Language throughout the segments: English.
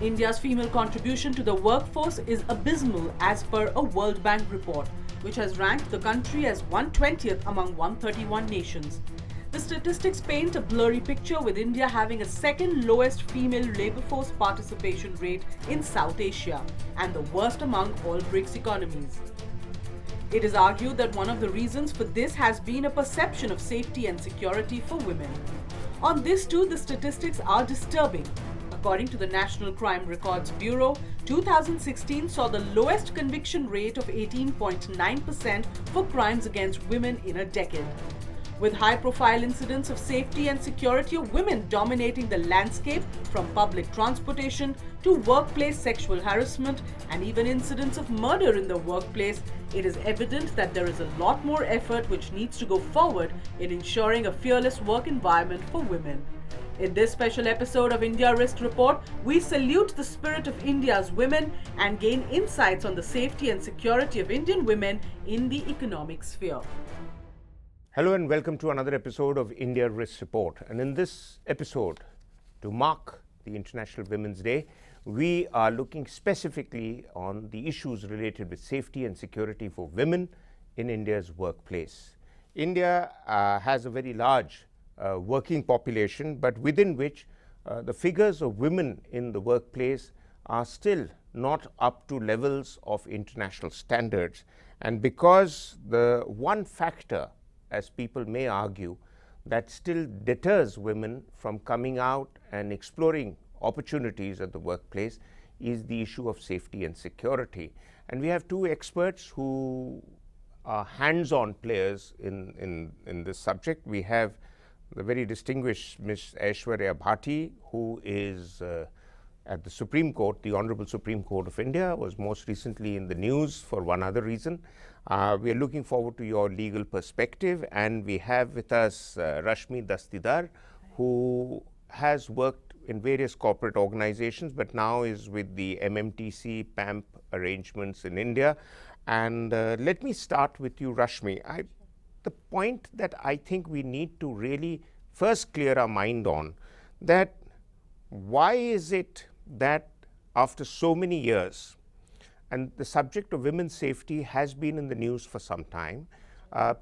India's female contribution to the workforce is abysmal as per a World Bank report, which has ranked the country as 120th among 131 nations. The statistics paint a blurry picture, with India having a second lowest female labour force participation rate in South Asia and the worst among all BRICS economies. It is argued that one of the reasons for this has been a perception of safety and security for women. On this too, the statistics are disturbing. According to the National Crime Records Bureau, 2016 saw the lowest conviction rate of 18.9% for crimes against women in a decade, with high-profile incidents of safety and security of women dominating the landscape, from public transportation to workplace sexual harassment and even incidents of murder in the workplace. It is evident that there is a lot more effort which needs to go forward in ensuring a fearless work environment for women. In this special episode of India Risk Report, we salute the spirit of India's women and gain insights on the safety and security of Indian women in the economic sphere. Hello and welcome to another episode of India Risk Report. And in this episode, to mark the International Women's Day, we are looking specifically on the issues related with safety and security for women in India's workplace. India has a very large working population, but within which the figures of women in the workplace are still not up to levels of international standards. And because the one factor, as people may argue, that still deters women from coming out and exploring opportunities at the workplace is the issue of safety and security. And we have two experts who are hands-on players in this subject. We have the very distinguished Ms. Aishwarya Bhati, who is at the Supreme Court, the Honorable Supreme Court of India, was most recently in the news for one other reason. We are looking forward to your legal perspective, and we have with us Rashmi Dastidar, who has worked in various corporate organizations but now is with the MMTC PAMP arrangements in India. And let me start with you, Rashmi. The point that I think we need to really first clear our mind on, that why is it that after so many years, and the subject of women's safety has been in the news for some time,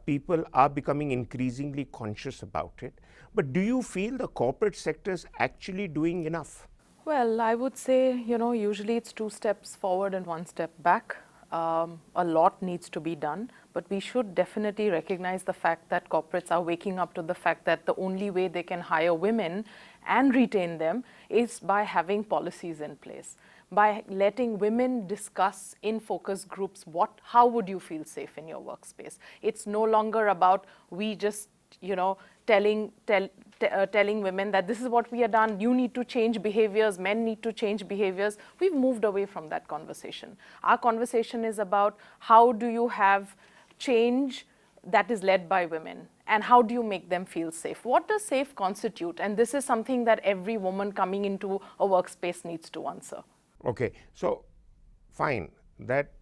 people are becoming increasingly conscious about it. But do you feel the corporate sector is actually doing enough? Well, I would say, usually it's 2 steps forward and 1 step back. A lot needs to be done, but we should definitely recognize the fact that corporates are waking up to the fact that the only way they can hire women and retain them is by having policies in place, by letting women discuss in focus groups how would you feel safe in your workspace. It's no longer about we just telling women that this is what we have done, you need to change behaviors, men need to change behaviors. We've moved away from that conversation. Our conversation is about how do you have change that is led by women, and how do you make them feel safe? What does safe constitute? And this is something that every woman coming into a workspace needs to answer. Okay, so fine, that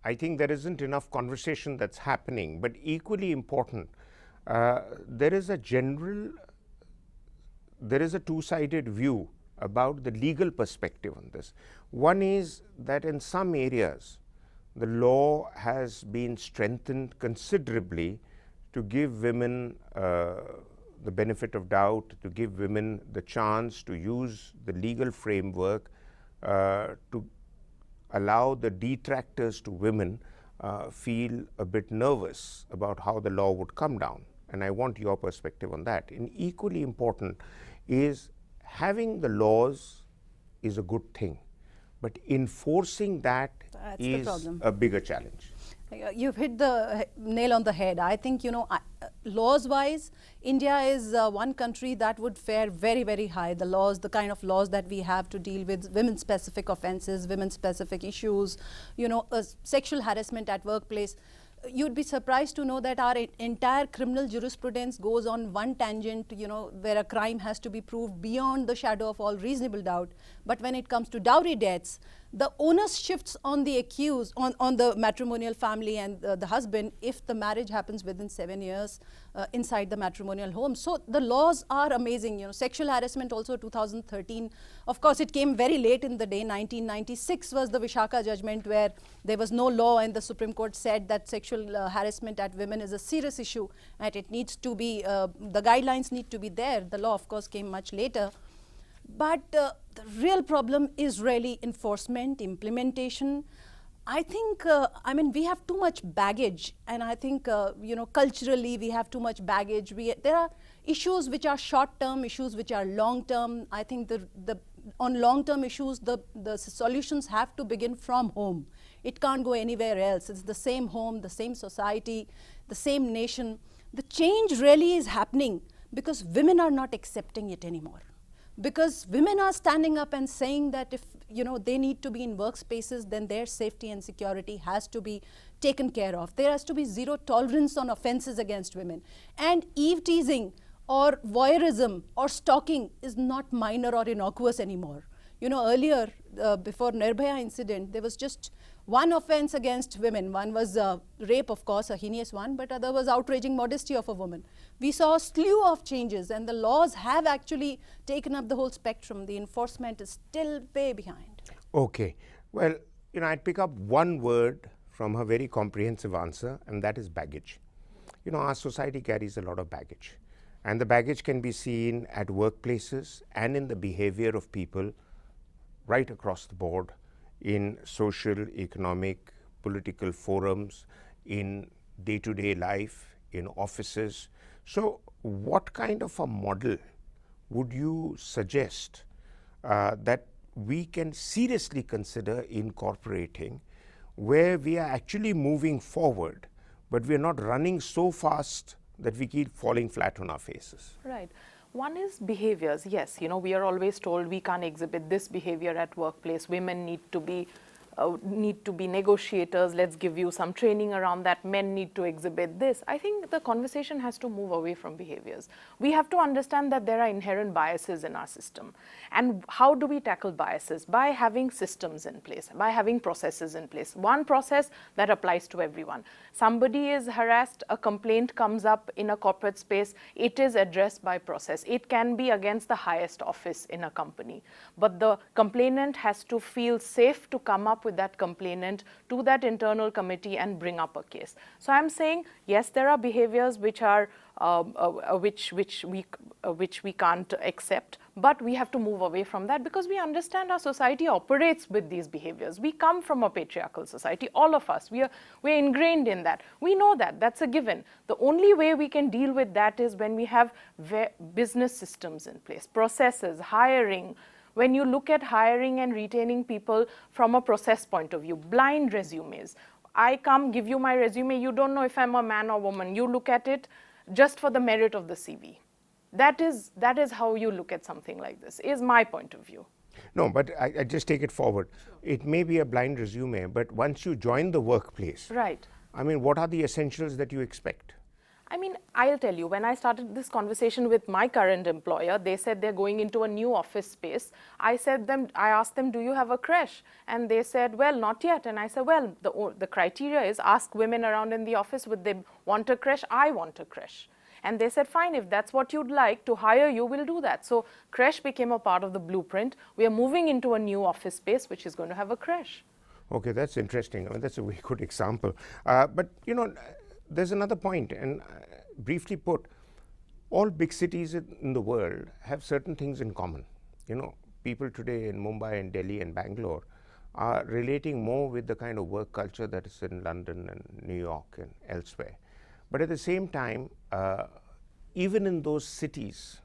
I think there isn't enough conversation that's happening, but equally important, there is a two-sided view about the legal perspective on this. One is that in some areas, the law has been strengthened considerably to give women the benefit of doubt, to give women the chance to use the legal framework to allow the detractors to women feel a bit nervous about how the law would come down. And I want your perspective on that. And equally important is having the laws is a good thing, but enforcing that is a bigger challenge. You've hit the nail on the head. I think, laws-wise, India is one country that would fare very, very high. The kind of laws that we have to deal with women-specific offenses, women-specific issues, sexual harassment at workplace. You'd be surprised to know that our entire criminal jurisprudence goes on one tangent, where a crime has to be proved beyond the shadow of all reasonable doubt. But when it comes to dowry deaths, the onus shifts on the accused, on the matrimonial family and the husband if the marriage happens within 7 years inside the matrimonial home. So the laws are amazing. You know, sexual harassment also 2013. Of course, it came very late in the day. 1996 was the Vishaka judgment where there was no law and the Supreme Court said that sexual harassment at women is a serious issue and it needs to be, the guidelines need to be there. The law, of course, came much later. But the real problem is really enforcement, implementation. I think, I mean, we have too much baggage, and I think, you know, culturally we have too much baggage. There are issues which are short-term, issues which are long-term. I think on long-term issues, the solutions have to begin from home. It can't go anywhere else. It's the same home, the same society, the same nation. The change really is happening because women are not accepting it anymore. Because women are standing up and saying that if, you know, they need to be in workspaces, then their safety and security has to be taken care of. There has to be zero tolerance on offenses against women. And eve teasing or voyeurism or stalking is not minor or innocuous anymore. You know, earlier, before Nirbhaya incident, there was just one offense against women. One was rape, of course, a heinous one, but other was outraging modesty of a woman. We saw a slew of changes, and the laws have actually taken up the whole spectrum. The enforcement is still way behind. Okay. Well, you know, I'd pick up one word from her very comprehensive answer, and that is baggage. You know, our society carries a lot of baggage, and the baggage can be seen at workplaces and in the behavior of people right across the board, in social, economic, political forums, in day-to-day life, in offices. So what kind of a model would you suggest that we can seriously consider incorporating, where we are actually moving forward, but we are not running so fast that we keep falling flat on our faces? Right. One is behaviors. Yes, you know, we are always told we can't exhibit this behavior at workplace. Women need to be negotiators. Let's give you some training around that. Men need to exhibit this. I think the conversation has to move away from behaviors. We have to understand that there are inherent biases in our system. And how do we tackle biases? By having systems in place, by having processes in place. One process that applies to everyone. Somebody is harassed, a complaint comes up in a corporate space, it is addressed by process. It can be against the highest office in a company. But the complainant has to feel safe to come up with that complainant to that internal committee and bring up a case. So I'm saying, yes, there are behaviors which are which we can't accept, but we have to move away from that because we understand our society operates with these behaviors. We come from a patriarchal society, all of us. We're ingrained in that. We know that. That's a given. The only way we can deal with that is when we have business systems in place, processes, hiring. When you look at hiring and retaining people from a process point of view, blind resumes. I come, give you my resume, you don't know if I'm a man or woman. You look at it just for the merit of the CV. That is how you look at something like this, is my point of view. No, but I just take it forward. Sure. It may be a blind resume, but once you join the workplace, right. I mean, what are the essentials that you expect? I mean, I'll tell you, when I started this conversation with my current employer, they said they're going into a new office space. I asked them, do you have a creche? And they said, well, not yet. And I said, well, the criteria is ask women around in the office, would they want a creche? I want a creche. And they said, fine, if that's what you'd like to hire you, we'll do that. So creche became a part of the blueprint. We are moving into a new office space, which is going to have a creche. Okay, that's interesting. I mean, that's a very good example. But, you know, there's another point, and briefly put, all big cities in the world have certain things in common. You know, people today in Mumbai and Delhi and Bangalore are relating more with the kind of work culture that is in London and New York and elsewhere. But at the same time, even in those cities,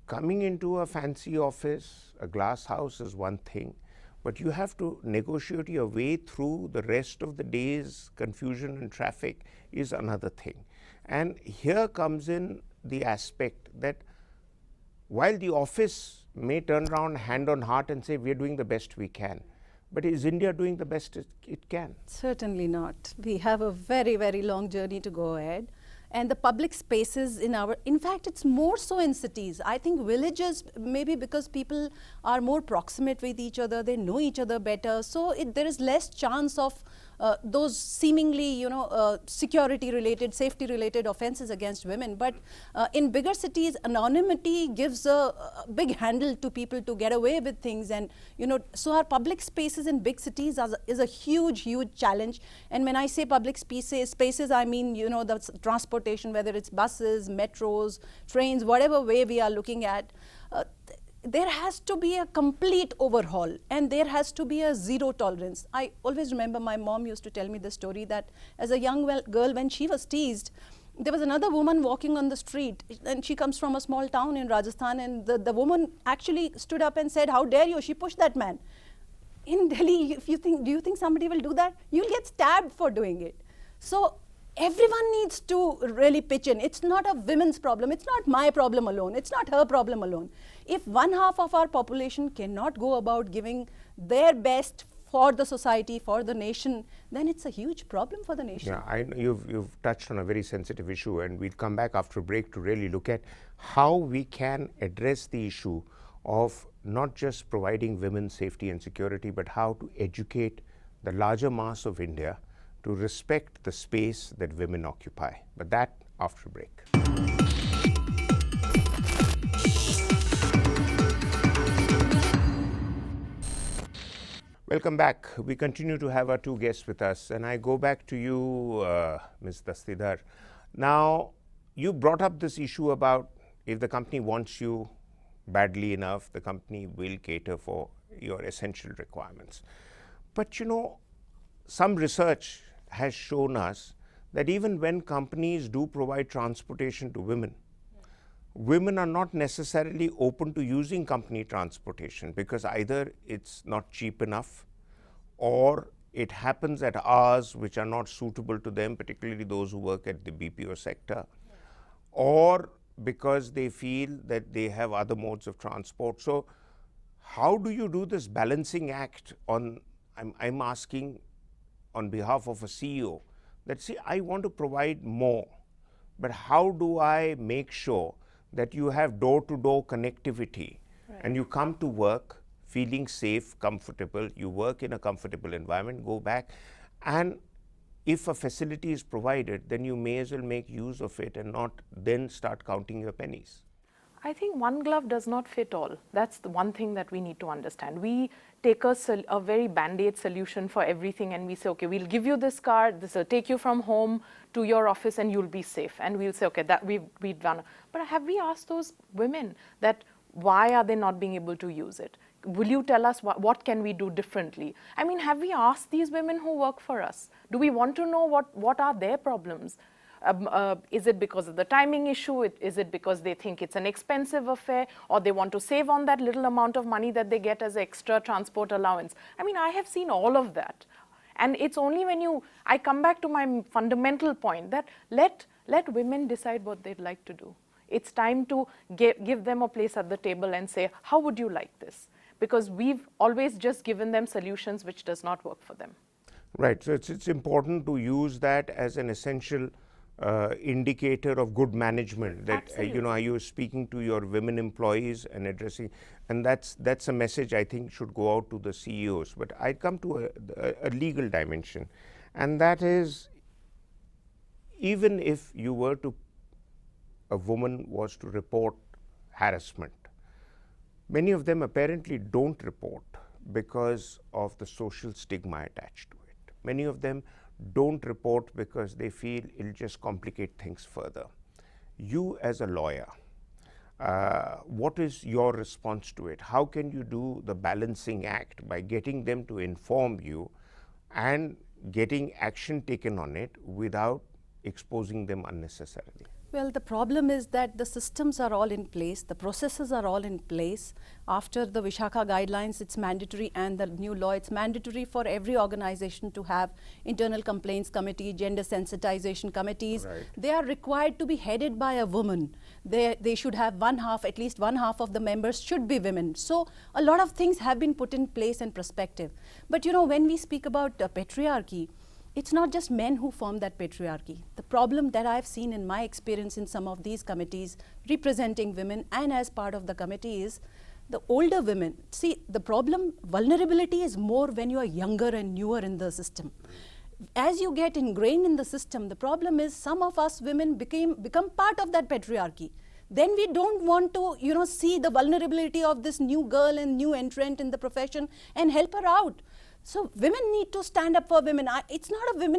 coming into a fancy office, a glass house is one thing, but you have to negotiate your way through the rest of the day's confusion and traffic is another thing. And here comes in the aspect that while the office may turn around hand on heart and say, we're doing the best we can, but is India doing the best it can? Certainly not. We have a very, very long journey to go ahead. and the public spaces in fact, it's more so in cities. I think villages, maybe because people are more proximate with each other, they know each other better, so there is less chance of those seemingly, security-related, safety-related offenses against women. But in bigger cities, anonymity gives a big handle to people to get away with things, and so our public spaces in big cities is a huge, huge challenge. And when I say public spaces, I mean the transportation, whether it's buses, metros, trains, whatever way we are looking at. There has to be a complete overhaul, and there has to be a zero tolerance. I always remember my mom used to tell me the story that as a young girl, when she was teased, there was another woman walking on the street, and she comes from a small town in Rajasthan, and the woman actually stood up and said, "How dare you?" She pushed that man. In Delhi, do you think somebody will do that? You'll get stabbed for doing it. So everyone needs to really pitch in. It's not a women's problem. It's not my problem alone. It's not her problem alone. If one half of our population cannot go about giving their best for the society, for the nation, then it's a huge problem for the nation. Yeah, you've touched on a very sensitive issue, and we'll come back after a break to really look at how we can address the issue of not just providing women safety and security, but how to educate the larger mass of India to respect the space that women occupy. But that after a break. Welcome back. We continue to have our two guests with us, and I go back to you, Ms. Dastidar. Now, you brought up this issue about if the company wants you badly enough, the company will cater for your essential requirements. But some research has shown us that even when companies do provide transportation to women, women are not necessarily open to using company transportation because either it's not cheap enough or it happens at hours which are not suitable to them, particularly those who work at the BPO sector, or because they feel that they have other modes of transport. So how do you do this balancing act I'm asking on behalf of a CEO that, see, I want to provide more, but how do I make sure that you have door-to-door connectivity and you come to work feeling safe, comfortable, you work in a comfortable environment, go back, and if a facility is provided, then you may as well make use of it and not then start counting your pennies. I think one glove does not fit all. That's the one thing that we need to understand. We take a very band-aid solution for everything, and we say, okay, we'll give you this card, this will take you from home to your office and you'll be safe. And we'll say, okay, that we've done. But have we asked those women that why are they not being able to use it? Will you tell us what can we do differently? I mean, have we asked these women who work for us? Do we want to know what are their problems? Is it because of the timing issue? Is it because they think it's an expensive affair, or they want to save on that little amount of money that they get as extra transport allowance? I mean, I have seen all of that. And it's only when I come back to my fundamental point that let women decide what they'd like to do. It's time to give them a place at the table and say, how would you like this? Because we've always just given them solutions which does not work for them. Right, so it's important to use that as an essential indicator of good management, that are you speaking to your women employees and addressing, and that's a message I think should go out to the CEOs. But I come to a legal dimension, and that is, even if a woman was to report harassment, many of them apparently don't report because of the social stigma attached to it. Many of them don't report because they feel it'll just complicate things further. You as a lawyer, what is your response to it? How can you do the balancing act by getting them to inform you and getting action taken on it without exposing them unnecessarily? Well, the problem is that the systems are all in place, the processes are all in place. After the Vishakha guidelines, it's mandatory, and the new law, it's mandatory for every organization to have internal complaints committee, gender sensitization committees. Right. They are required to be headed by a woman. They should have at least one half of the members should be women. So a lot of things have been put in place and perspective. But when we speak about patriarchy, it's not just men who form that patriarchy. The problem that I've seen in my experience in some of these committees representing women and as part of the committee is the older women. See, the problem, vulnerability is more when you are younger and newer in the system. As you get ingrained in the system, the problem is some of us women become part of that patriarchy. Then we don't want to, see the vulnerability of this new girl and new entrant in the profession and help her out. So women need to stand up for women. It's not a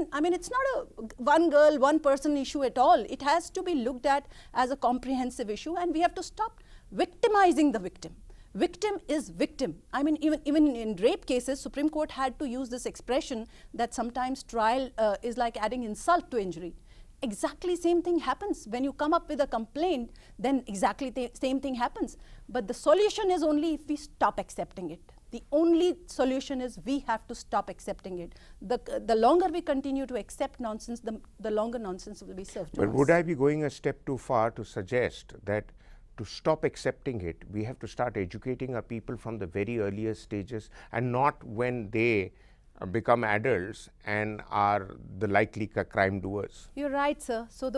one girl, one person issue at all. It has to be looked at as a comprehensive issue, and we have to stop victimizing the victim. Victim is victim. I mean, even in rape cases, Supreme Court had to use this expression that sometimes trial is like adding insult to injury. Exactly same thing happens when you come up with a complaint, then exactly the same thing happens. But the solution is only if we stop accepting it. The only solution is we have to stop accepting it. The longer we continue to accept nonsense, the longer nonsense will be served to us. But would I be going a step too far to suggest that to stop accepting it, we have to start educating our people from the very earliest stages, and not when they become adults and are the likely crime doers? You're right, sir. So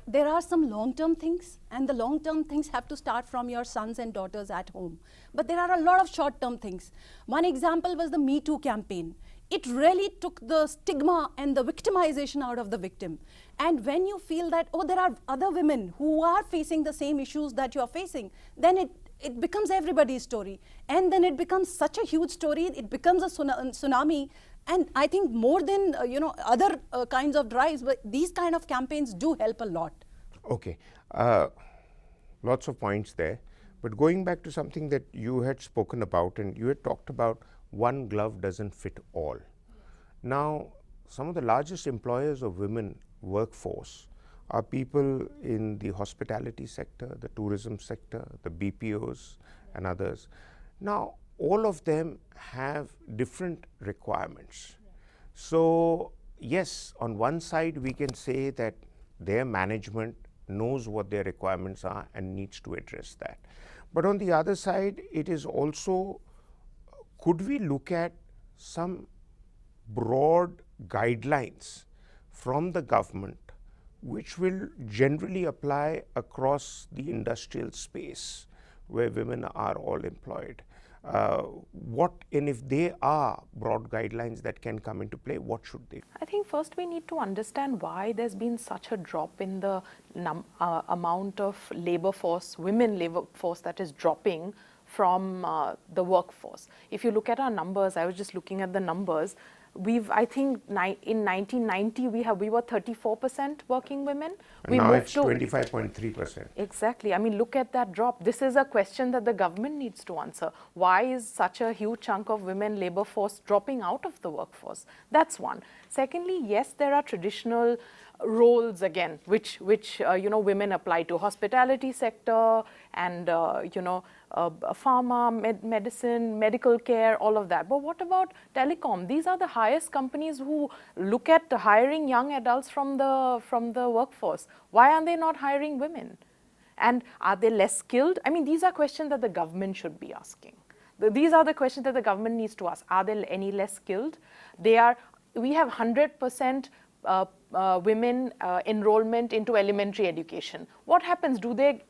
there are some long-term things, and the long-term things have to start from your sons and daughters at home. But there are a lot of short-term things. One example was the Me Too campaign. It really took the stigma and the victimization out of the victim. And when you feel that, oh, there are other women who are facing the same issues that you are facing, then it becomes everybody's story. And then it becomes such a huge story, it becomes a tsunami. And I think more than other kinds of drives, but these kind of campaigns do help a lot. Okay, lots of points there. But going back to something that you had spoken about, and you had talked about one glove doesn't fit all. Now, some of the largest employers of women workforce are people in the hospitality sector, the tourism sector, the BPOs and others. Now, all of them have different requirements. So, yes, on one side we can say that their management knows what their requirements are and needs to address that. But on the other side, it is also, could we look at some broad guidelines from the government which will generally apply across the industrial space where women are all employed? And if they are broad guidelines that can come into play, what should they? I think first we need to understand why there's been such a drop in the amount of labor force, women labor force that is dropping from the workforce. If you look at our numbers, I was just looking at the numbers, I think in 1990 we were 34% working women. And now it's 25.3%. Exactly. I mean, look at that drop. This is a question that the government needs to answer. Why is such a huge chunk of women labor force dropping out of the workforce? That's one. Secondly, yes, there are traditional roles again, which women apply to hospitality sector and pharma, medicine, medical care, all of that. But what about telecom? These are the highest companies who look at hiring young adults from the workforce. Why are they not hiring women? And are they less skilled? I mean, these are questions that the government should be asking. These are the questions that the government needs to ask. Are they any less skilled? We have 100% women enrollment into elementary education. What happens? Do they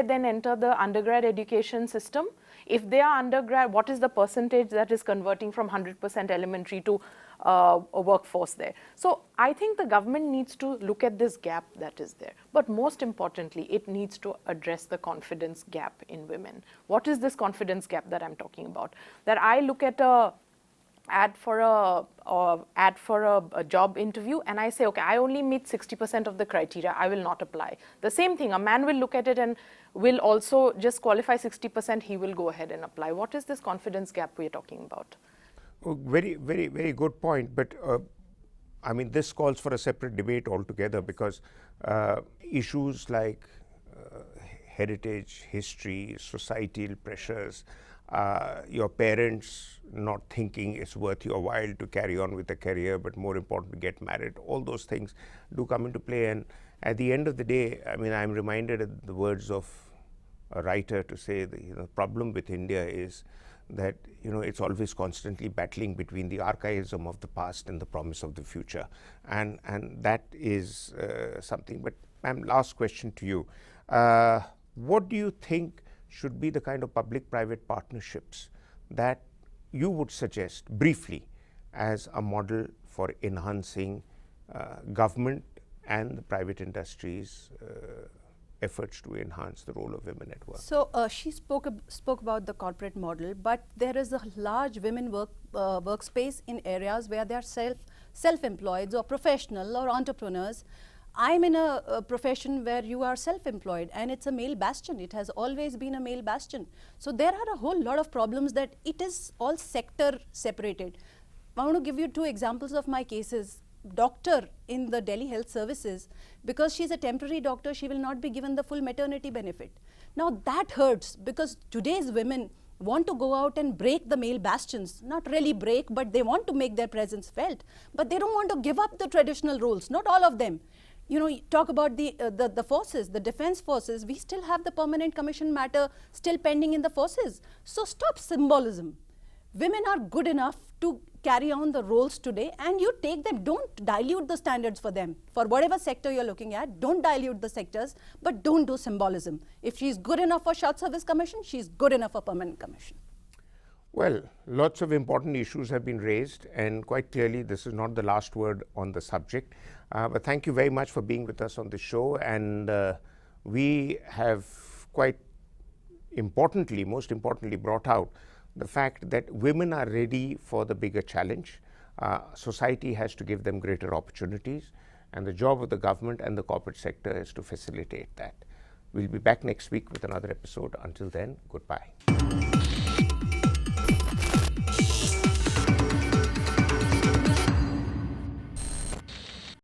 then enter the undergrad education system? If they are undergrad, what is the percentage that is converting from 100% elementary to a workforce there? So I think the government needs to look at this gap that is there. But most importantly, it needs to address the confidence gap in women. What is this confidence gap that I'm talking about? That I look at a ad for a job interview and I say, okay, I only meet 60% of the criteria, I will not apply. The same thing, a man will look at it and will also just qualify 60%, he will go ahead and apply. What is this confidence gap we're talking about? Oh, very, very, very good point. But I mean, this calls for a separate debate altogether, because issues like heritage, history, societal pressures, your parents not thinking it's worth your while to carry on with a career, but more important to get married, all those things do come into play. And at the end of the day, I mean, I'm reminded of the words of a writer to say the problem with India is that it's always constantly battling between the archaism of the past and the promise of the future, and that is something. But ma'am, last question to you: what do you think should be the kind of public-private partnerships that you would suggest briefly as a model for enhancing government and the private industry's efforts to enhance the role of women at work? So she spoke about the corporate model, but there is a large women workspace in areas where they are self-employed or professional or entrepreneurs. I'm in a profession where you are self-employed, and it's a male bastion. It has always been a male bastion. So there are a whole lot of problems that it is all sector separated. I want to give you 2 examples of my cases. Doctor in the Delhi Health Services, because she's a temporary doctor, she will not be given the full maternity benefit. Now that hurts, because today's women want to go out and break the male bastions. Not really break, but they want to make their presence felt. But they don't want to give up the traditional roles, not all of them. Talk about the forces, the defense forces. We still have the permanent commission matter still pending in the forces. So stop symbolism. Women are good enough to carry on the roles today, and you take them. Don't dilute the standards for them. For whatever sector you're looking at, don't dilute the sectors, but don't do symbolism. If she's good enough for short service commission, she's good enough for permanent commission. Well, lots of important issues have been raised, and quite clearly this is not the last word on the subject. But thank you very much for being with us on the show, and we have quite importantly, most importantly, brought out the fact that women are ready for the bigger challenge. Society has to give them greater opportunities, and the job of the government and the corporate sector is to facilitate that. We'll be back next week with another episode. Until then, goodbye.